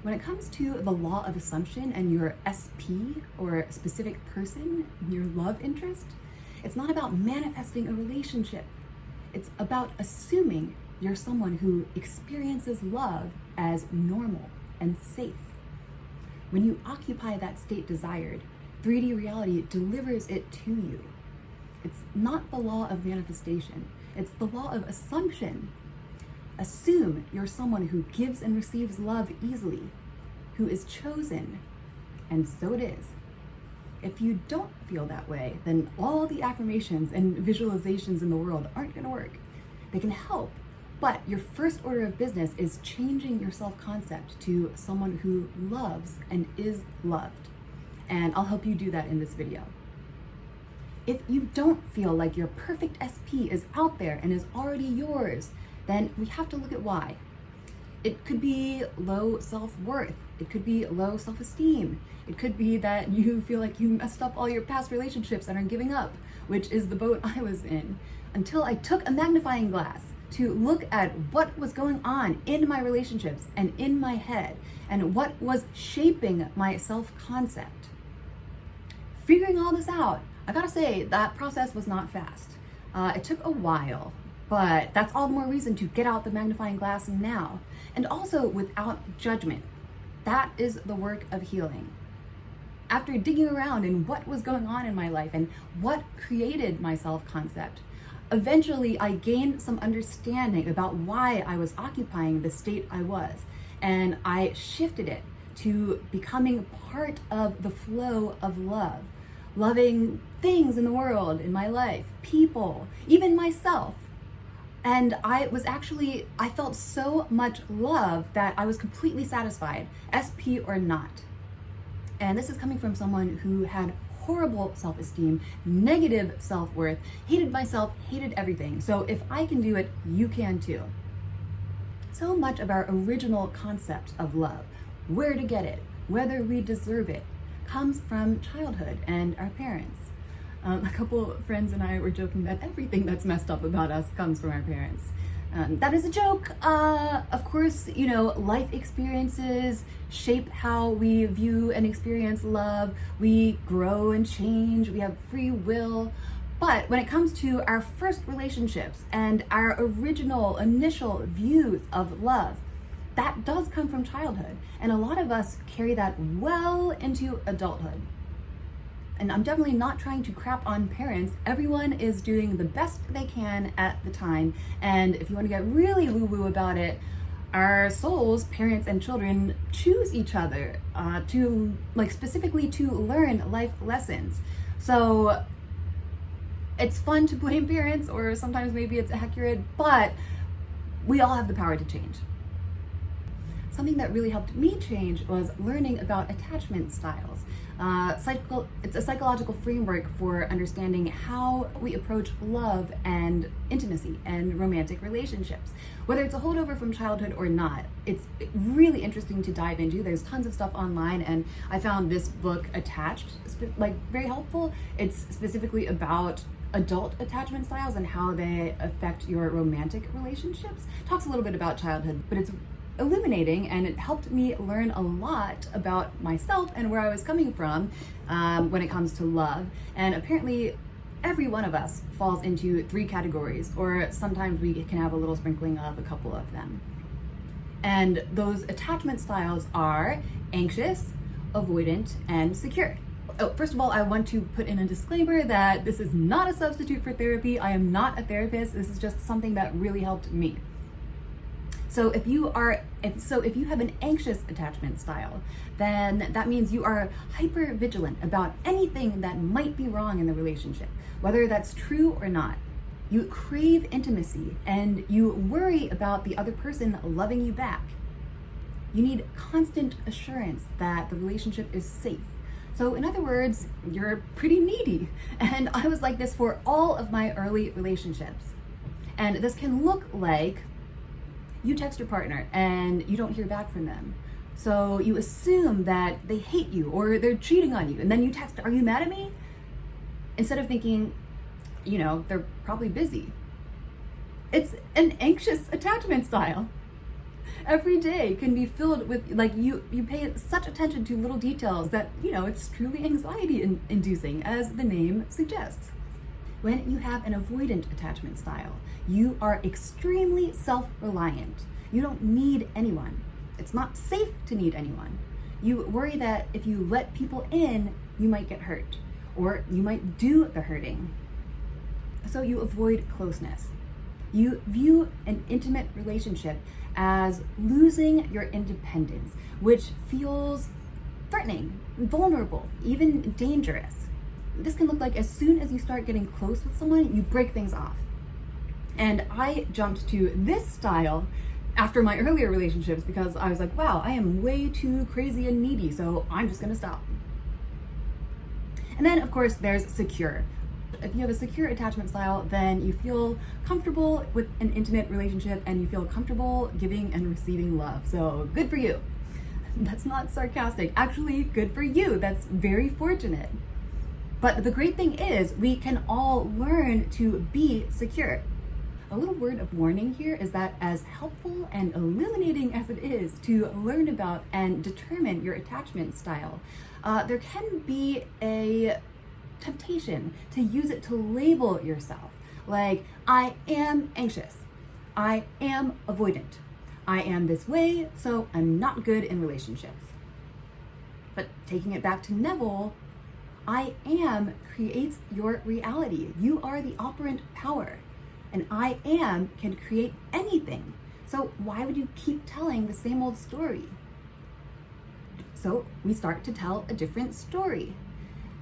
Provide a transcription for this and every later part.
When it comes to the law of assumption and your SP, or specific person, your love interest, it's not about manifesting a relationship. It's about assuming you're someone who experiences love as normal and safe. When you occupy that state desired, 3D reality delivers it to you. It's not the law of manifestation. It's the law of assumption. Assume you're someone who gives and receives love easily, who is chosen, and so it is. If you don't feel that way, then all the affirmations and visualizations in the world aren't going to work. They can help, but your first order of business is changing your self-concept to someone who loves and is loved. And I'll help you do that in this video. If you don't feel like your perfect SP is out there and is already yours, then we have to look at why. It could be low self-worth. It could be low self-esteem. It could be that you feel like you messed up all your past relationships and are giving up, which is the boat I was in, until I took a magnifying glass to look at what was going on in my relationships and in my head and what was shaping my self-concept. Figuring all this out, I gotta say, that process was not fast. It took a while, but that's all the more reason to get out the magnifying glass now, and also without judgment. That is the work of healing. After digging around in what was going on in my life and what created my self-concept, eventually I gained some understanding about why I was occupying the state I was, and I shifted it to becoming part of the flow of love. Loving things in the world, in my life, people, even myself. And I felt so much love that I was completely satisfied, SP or not. And this is coming from someone who had horrible self-esteem, negative self-worth, hated myself, hated everything. So if I can do it, you can too. So much of our original concept of love, where to get it, whether we deserve it, comes from childhood and our parents. A couple friends and I were joking that everything that's messed up about us comes from our parents. That is a joke. Of course, life experiences shape how we view and experience love. We grow and change. We have free will. But when it comes to our first relationships and our original initial views of love, that does come from childhood, and a lot of us carry that well into adulthood. And I'm definitely not trying to crap on parents. Everyone is doing the best they can at the time, and if you want to get really woo-woo about it, our souls, parents and children, choose each other specifically to learn life lessons. So it's fun to blame parents, or sometimes maybe it's accurate, but we all have the power to change. Something that really helped me change was learning about attachment styles. It's a psychological framework for understanding how we approach love and intimacy and romantic relationships. Whether it's a holdover from childhood or not, it's really interesting to dive into. There's tons of stuff online, and I found this book attached, very helpful. It's specifically about adult attachment styles and how they affect your romantic relationships. Talks a little bit about childhood, but it's illuminating, and it helped me learn a lot about myself and where I was coming from when it comes to love. And apparently every one of us falls into 3 categories, or sometimes we can have a little sprinkling of a couple of them. And those attachment styles are anxious, avoidant, and secure. Oh, first of all, I want to put in a disclaimer that this is not a substitute for therapy. I am not a therapist. This is just something that really helped me. So if you have an anxious attachment style, then that means you are hyper vigilant about anything that might be wrong in the relationship, whether that's true or not. You crave intimacy and you worry about the other person loving you back. You need constant assurance that the relationship is safe. So in other words, you're pretty needy. And I was like this for all of my early relationships. And this can look like you text your partner and you don't hear back from them. So you assume that they hate you or they're cheating on you. And then you text, "Are you mad at me?" Instead of thinking, they're probably busy. It's an anxious attachment style. Every day can be filled with, like, you pay such attention to little details that, it's truly anxiety inducing, as the name suggests. When you have an avoidant attachment style, you are extremely self-reliant. You don't need anyone. It's not safe to need anyone. You worry that if you let people in, you might get hurt, or you might do the hurting. So you avoid closeness. You view an intimate relationship as losing your independence, which feels threatening, vulnerable, even dangerous. This can look like as soon as you start getting close with someone, you break things off. And I jumped to this style after my earlier relationships because I was like, wow, I am way too crazy and needy, so I'm just gonna stop. And then, of course, there's secure. If you have a secure attachment style, then you feel comfortable with an intimate relationship and you feel comfortable giving and receiving love. So good for you. That's not sarcastic. Actually, good for you. That's very fortunate. But the great thing is we can all learn to be secure. A little word of warning here is that as helpful and illuminating as it is to learn about and determine your attachment style, there can be a temptation to use it to label yourself. Like, I am anxious. I am avoidant. I am this way, so I'm not good in relationships. But taking it back to Neville, I am creates your reality. You are the operant power. And I am can create anything. So why would you keep telling the same old story? So we start to tell a different story.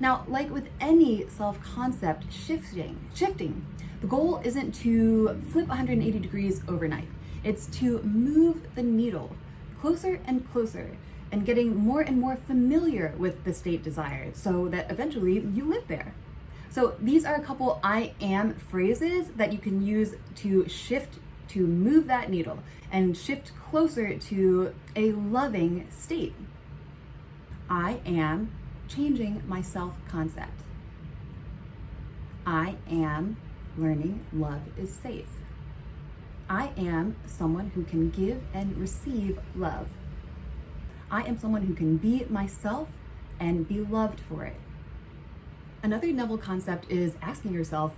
Now, like with any self-concept shifting, the goal isn't to flip 180 degrees overnight. It's to move the needle closer and closer and getting more and more familiar with the state desired so that eventually you live there. So these are a couple I am phrases that you can use to shift, to move that needle and shift closer to a loving state. I am changing my self-concept. I am learning love is safe. I am someone who can give and receive love. I am someone who can be myself and be loved for it. Another Neville concept is asking yourself,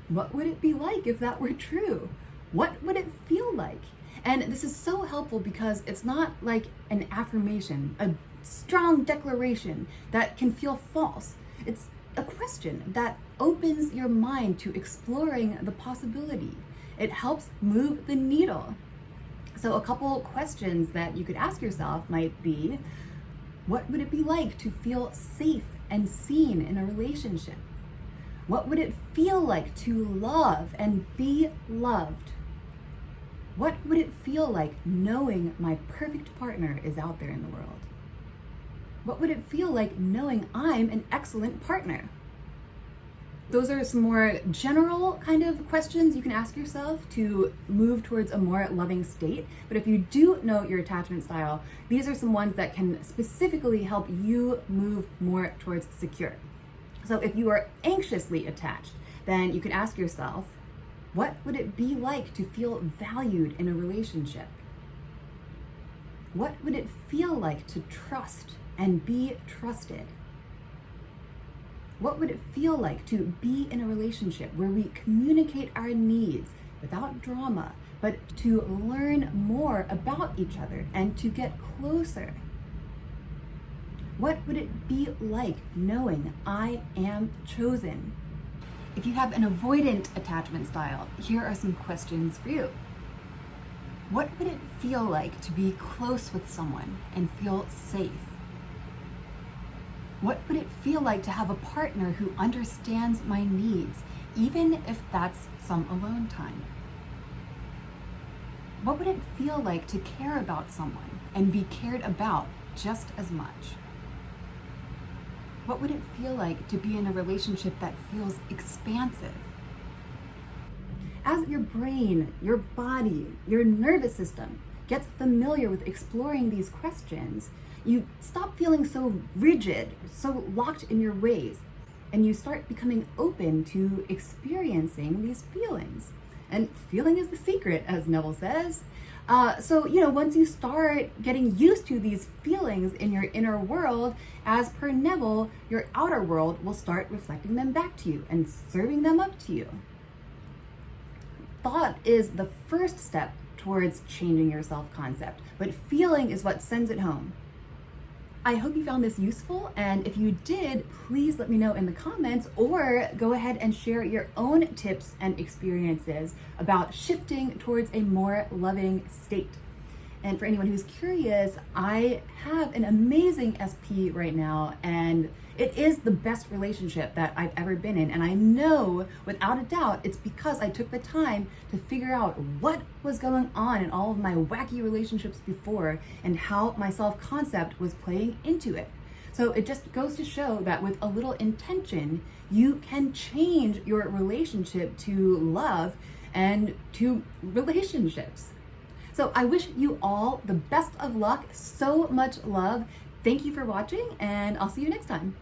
what would it be like if that were true? What would it feel like? And this is so helpful because it's not like an affirmation, a strong declaration that can feel false. It's a question that opens your mind to exploring the possibility. It helps move the needle. So a couple questions that you could ask yourself might be, what would it be like to feel safe and seen in a relationship? What would it feel like to love and be loved? What would it feel like knowing my perfect partner is out there in the world? What would it feel like knowing I'm an excellent partner? Those are some more general kind of questions you can ask yourself to move towards a more loving state. But if you do know your attachment style, these are some ones that can specifically help you move more towards secure. So if you are anxiously attached, then you can ask yourself, what would it be like to feel valued in a relationship? What would it feel like to trust and be trusted? What would it feel like to be in a relationship where we communicate our needs without drama, but to learn more about each other and to get closer? What would it be like knowing I am chosen? If you have an avoidant attachment style, here are some questions for you. What would it feel like to be close with someone and feel safe? What would it feel like to have a partner who understands my needs, even if that's some alone time? What would it feel like to care about someone and be cared about just as much? What would it feel like to be in a relationship that feels expansive? As your brain, your body, your nervous system gets familiar with exploring these questions, you stop feeling so rigid, so locked in your ways, and you start becoming open to experiencing these feelings. And feeling is the secret, as Neville says. So, once you start getting used to these feelings in your inner world, as per Neville, your outer world will start reflecting them back to you and serving them up to you. Thought is the first step towards changing your self-concept, but feeling is what sends it home. I hope you found this useful, and if you did, please let me know in the comments, or go ahead and share your own tips and experiences about shifting towards a more loving state. And for anyone who's curious, I have an amazing SP right now, and it is the best relationship that I've ever been in. And I know without a doubt it's because I took the time to figure out what was going on in all of my wacky relationships before and how my self-concept was playing into it. So it just goes to show that with a little intention, you can change your relationship to love and to relationships. So I wish you all the best of luck, so much love. Thank you for watching, and I'll see you next time.